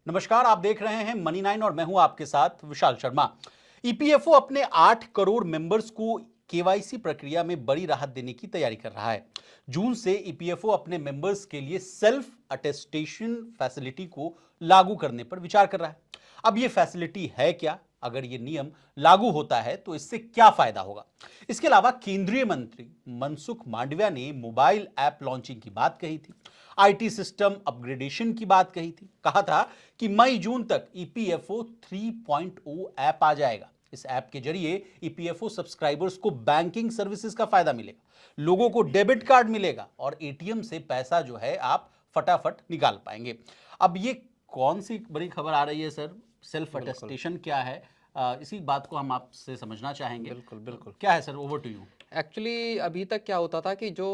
नमस्कार, आप देख रहे हैं मनी 9 और मैं हूं आपके साथ विशाल शर्मा। ईपीएफओ अपने 8 करोड़ मेंबर्स को केवाईसी प्रक्रिया में बड़ी राहत देने की तैयारी कर रहा है। जून से ईपीएफओ अपने मेंबर्स के लिए सेल्फ अटेस्टेशन फैसिलिटी को लागू करने पर विचार कर रहा है। अब यह फैसिलिटी है क्या? अगर यह नियम लागू होता है तो इससे क्या फायदा होगा? इसके अलावा केंद्रीय मंत्री मनसुख मांडविया ने मोबाइल ऐप लॉन्चिंग की बात कही थी, आईटी सिस्टम अपग्रेडेशन की बात कही थी, कहा था कि मई जून तक ईपीएफओ 3.0 ऐप आ जाएगा। इस ऐप के जरिए ईपीएफओ सब्सक्राइबर्स को बैंकिंग सर्विसेज का फायदा मिलेगा, लोगों को डेबिट कार्ड मिलेगा और एटीएम से पैसा जो है आप फटाफट निकाल पाएंगे। अब ये कौन सी बड़ी खबर आ रही है सर? सेल्फ बिल्कुल, अटेस्टेशन क्या है? इसी बात को हम आपसे समझना चाहेंगे। बिल्कुल, बिल्कुल। क्या है sir? Over to you. Actually अभी तक क्या होता था कि जो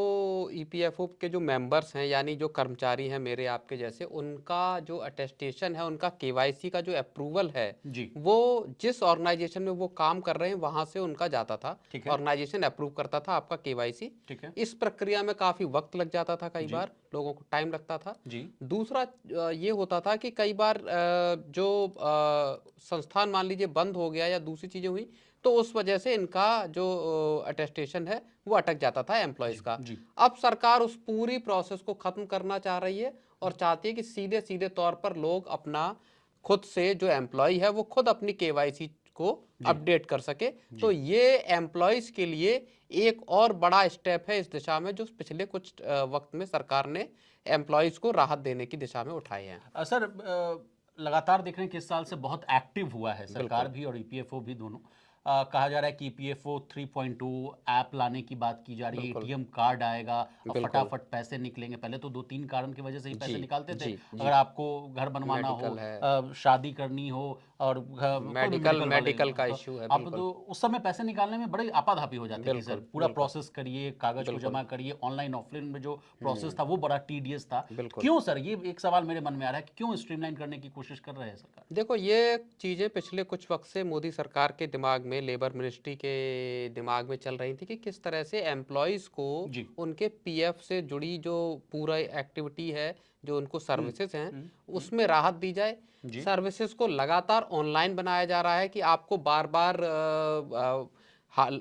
ईपीएफओ के जो मेंबर्स हैं यानी जो कर्मचारी हैं मेरे आपके जैसे, उनका जो अटेस्टेशन है, उनका केवाईसी का जो अप्रूवल है, जी। वो जिस ऑर्गेनाइजेशन में वो काम कर रहे हैं वहाँ से उनका जाता था। ठीक है। ऑर्गेनाइजेशन अप्रूव करता था आपका केवाईसी। ठीक है। इस प्रक्रिया में काफ़ी वक्त लग जाता था, कई जी। बार लोगों को टाइम लगता था। जी। दूसरा ये होता था कि कई बार जो संस्थान मान लीजिए बंद हो गया या दूसरी चीज़ें हुई, तो उस वजह से इनका जो अटेस्टेशन है वो अटक जाता था एम्प्लॉयज़ का। जी। अब सरकार उस पूरी प्रोसेस को ख़त्म करना चाह रही है और चाहती है कि सीधे सीधे तौर पर लोग अपना खुद से जो एम्प्लॉय है वो खुद अपनी केवाईसी को अपडेट कर सके। तो ये एम्प्लॉयज़ के लिए एक और बड़ा स्टेप है इस दिशा में, जो पिछले कुछ वक्त में सरकार ने एम्प्लॉयज़ को राहत देने की दिशा में उठाए हैं। सर, लगातार देख रहे हैं कि इस साल से बहुत एक्टिव हुआ है सरकार बिल्कुल। भी और ईपीएफओ भी दोनों। कहा जा रहा है कि ईपीएफओ 3.2 ऐप लाने की बात की जा रही है, बिल्कुल। एटीएम कार्ड आएगा, अब बिल्कुल। फटाफट पैसे निकलेंगे। पहले तो 2-3 कारण की वजह से ही पैसे जी, निकालते थे। जी, अगर जी। आपको घर बनवाना हो, मेडिकल है, शादी करनी हो और कोई भी मेडिकल मेडिकल वाले, मेडिकल का तो इश्यू है, आप बिल्कुल। तो उस समय पैसे निकालने में बड़ी आपाधापी हो जाती थी सर। बिल्कुल, पूरा बिल्कुल, प्रोसेस करिए, कागज को बिल्कुल। जमा करिए, ऑनलाइन ऑफलाइन में जो प्रोसेस हुँ, था वो बड़ा टीडियस था। बिल्कुल। क्यों सर? ये एक सवाल मेरे मन में आ रहा है कि क्यों स्ट्रीमलाइन करने की कोशिश कर रहे हैं सरकार? देखो, ये चीज़ें पिछले कुछ वक़्त से मोदी सरकार के दिमाग में, लेबर मिनिस्ट्री के दिमाग में चल रही थी कि किस तरह से एम्प्लॉइज़ को जी। उनके पीएफ से जुड़ी जो पूरा एक्टिविटी है, जो उनको सर्विसेज़ हैं, उसमें राहत दी जाए। जी। सर्विसेज़ को लगातार ऑनलाइन बनाया जा रहा है कि आपको बार-बार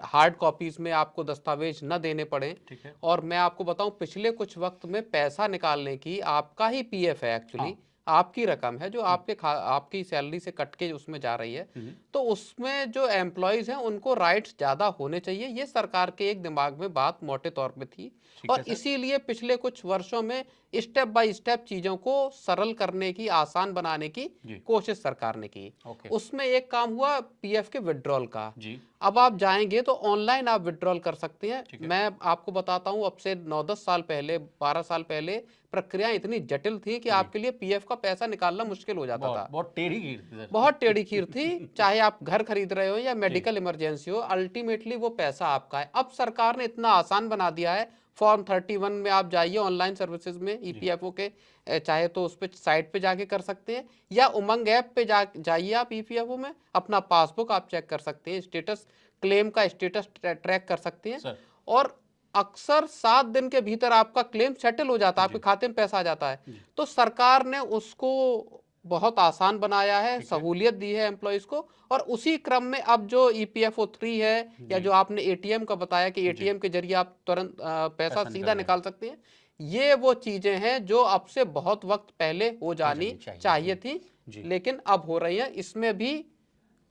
हार्ड कॉपीज़ में आपको दस्तावेज़ न देने पड़ें। ठीक है। और मैं आपको बताऊँ, पिछले कुछ वक़्त में पैसा निकालने की आपका ही पीएफ है हाँ। एक्चुअली, आपकी रकम है जो आपकी सैलरी से कट के उसमें जा रही है। तो उसमें जो एम्प्लॉइज़ हैं उनको राइट्स ज़्यादा होने चाहिए, ये सरकार के एक दिमाग में बात मोटे तौर पे थी। ठीक है और सर। इसीलिए पिछले कुछ वर्षों में स्टेप बाय स्टेप चीज़ों को सरल करने की, आसान बनाने की जी। कोशिश सरकार ने की। ओके। उसमें एक काम हुआ पीएफ के विथड्रॉल का। जी। अब आप जाएँगे तो ऑनलाइन आप विथड्रॉल कर सकते हैं। ठीक है। मैं आपको बताता हूँ, अब से 9-10 साल पहले, 12 साल पहले प्रक्रियाएँ इतनी जटिल थी कि जी। आपके लिए पीएफ का पैसा निकालना मुश्किल हो जाता बहुत था। बहुत टेढ़ी गिर थी सर। बहुत टेढ़ी खीर थी, चाहे आप घर खरीद रहे हो या जी। मेडिकल इमरजेंसी हो, अल्टीमेटली वो पैसा आपका है। अब सरकार ने इतना आसान बना दिया है, फॉर्म 31 में आप जाइए ऑनलाइन सर्विसेज में जी। ईपीएफओ के, चाहे तो उस पे साइट पे जाके कर सकते हैं या उमंग ऐप पे जाइए आप ईपीएफओ में, अपना पासबुक आप चेक कर सकते हैं, स्टेटस क्लेम का स्टेटस ट्रैक कर सकते हैं। सर। और अक्सर 7 दिन के भीतर आपका क्लेम सेटल हो जाता है, आपके जी। खाते में पैसा आ जाता है। जी। तो सरकार ने उसको बहुत आसान बनाया है, ठीक है। सहूलियत दी है एम्प्लॉइज़ को। और उसी क्रम में अब जो ईपीएफओ 3 है, या जी। जो आपने एटीएम का बताया कि जी। एटीएम के ज़रिए आप तुरंत पैसा पैसा निकल सीधा जाएगा। निकाल सकते हैं। ये वो चीज़ें हैं जो अब से बहुत वक़्त पहले हो हो जानी जानी चाहिए चाहिए थी। थी, जी। लेकिन अब हो रही हैं। इसमें भी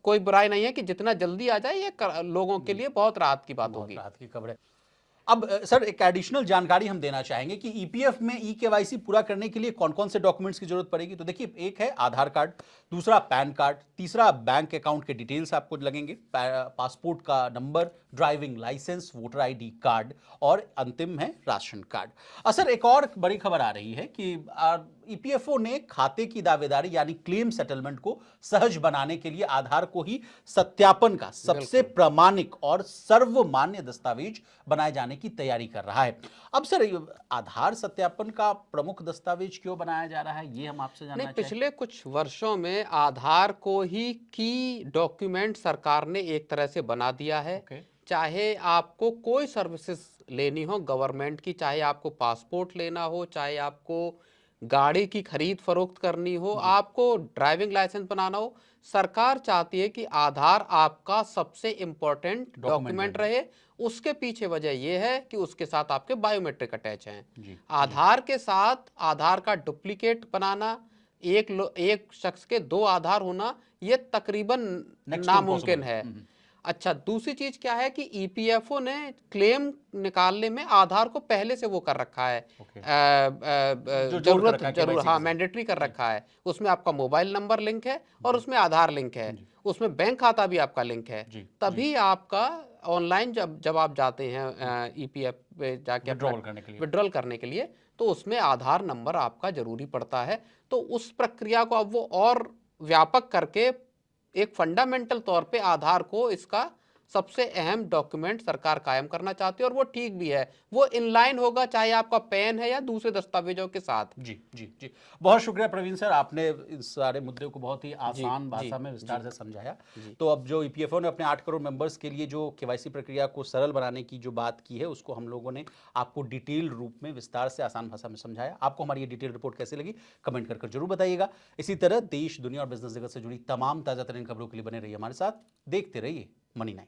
कोई बुराई नहीं है कि जितना जल्दी आ जाए, ये लोगों के लिए बहुत राहत की बात बहुत होगी। राहत की खबर है। अब सर, एक एडिशनल जानकारी हम देना चाहेंगे कि ईपीएफ में ई केवाईसी पूरा करने के लिए कौन कौन से डॉक्यूमेंट्स की जरूरत पड़ेगी। तो देखिए, एक है आधार कार्ड, दूसरा पैन कार्ड, तीसरा बैंक अकाउंट के डिटेल्स आपको लगेंगे, पासपोर्ट का number, driving licence, voter ID card और अंतिम है राशन कार्ड। सर, एक और बड़ी खबर आ रही है कि ईपीएफओ ने खाते की दावेदारी यानी क्लेम सेटलमेंट को सहज बनाने के लिए आधार को ही सत्यापन का सबसे बिल्कुल। प्रामाणिक और सर्वमान्य दस्तावेज बनाए जाने की तैयारी कर रहा है। अब सर, आधार सत्यापन का प्रमुख दस्तावेज क्यों बनाया जा रहा है, ये हम आपसे नहीं, जानना चाहेंगे। पिछले कुछ वर्षों में आधार को ही की डॉक्यूमेंट सरकार ने एक तरह से बना दिया है। ओके। चाहे आपको कोई सर्विसेज लेनी हो गवर्नमेंट की, चाहे आपको पासपोर्ट लेना हो, चाहे आपको गाड़ी की खरीद फरोख्त करनी हो, आपको ड्राइविंग लाइसेंस बनाना हो, सरकार चाहती है कि आधार आपका सबसे इम्पोर्टेंट डॉक्यूमेंट रहे। उसके पीछे वजह यह है कि उसके साथ आपके बायोमेट्रिक अटैच हैं। जी, आधार के साथ आधार का डुप्लीकेट बनाना, एक शख्स के दो आधार होना, यह तकरीबन Next to नामुमकिन impossible। है। अच्छा, दूसरी चीज क्या है कि ईपीएफओ ने क्लेम निकालने में आधार को पहले से वो कर रखा है, ओके। जो जोड़ कर रखा है जरूर KYC हाँ के साथ। मैंडेटरी कर रखा है। उसमें आपका मोबाइल नंबर लिंक है और उसमें आधार लिंक है, उसमें बैंक खाता भी आपका लिंक है। जी, तभी आपका ऑनलाइन जब आप जाते हैं ईपीएफ पे जाके अपना विड्रॉल करने के लिए। विड्रॉल करने के लिए, तो उसमें आधार नंबर आपका जरूरी पड़ता है। तो उस प्रक्रिया को अब वो और व्यापक करके एक फंडामेंटल तौर पे आधार को इसका सबसे अहम डॉक्यूमेंट सरकार कायम करना चाहती है, और वो ठीक भी है। वो इनलाइन होगा चाहे आपका पैन है या दूसरे दस्तावेजों के साथ। जी जी जी, बहुत शुक्रिया प्रवीण सर, आपने इस सारे मुद्दे को बहुत ही आसान जी, भाषा में विस्तार जी, से समझाया। जी। तो अब जो ईपीएफओ ने अपने 8 करोड़ मेंबर्स के लिए जो केवाईसी प्रक्रिया को सरल बनाने की जो बात की है, उसको हम लोगों ने आपको डिटेल रूप में विस्तार से आसान भाषा में समझाया। आपको हमारी ये डिटेल रिपोर्ट कैसी लगी कमेंट कर जरूर बताइएगा। इसी तरह देश, दुनिया और बिजनेस जगत से जुड़ी तमाम ताजा तरीन खबरों के लिए बने रहिए हमारे साथ, देखते रहिए मनी 9।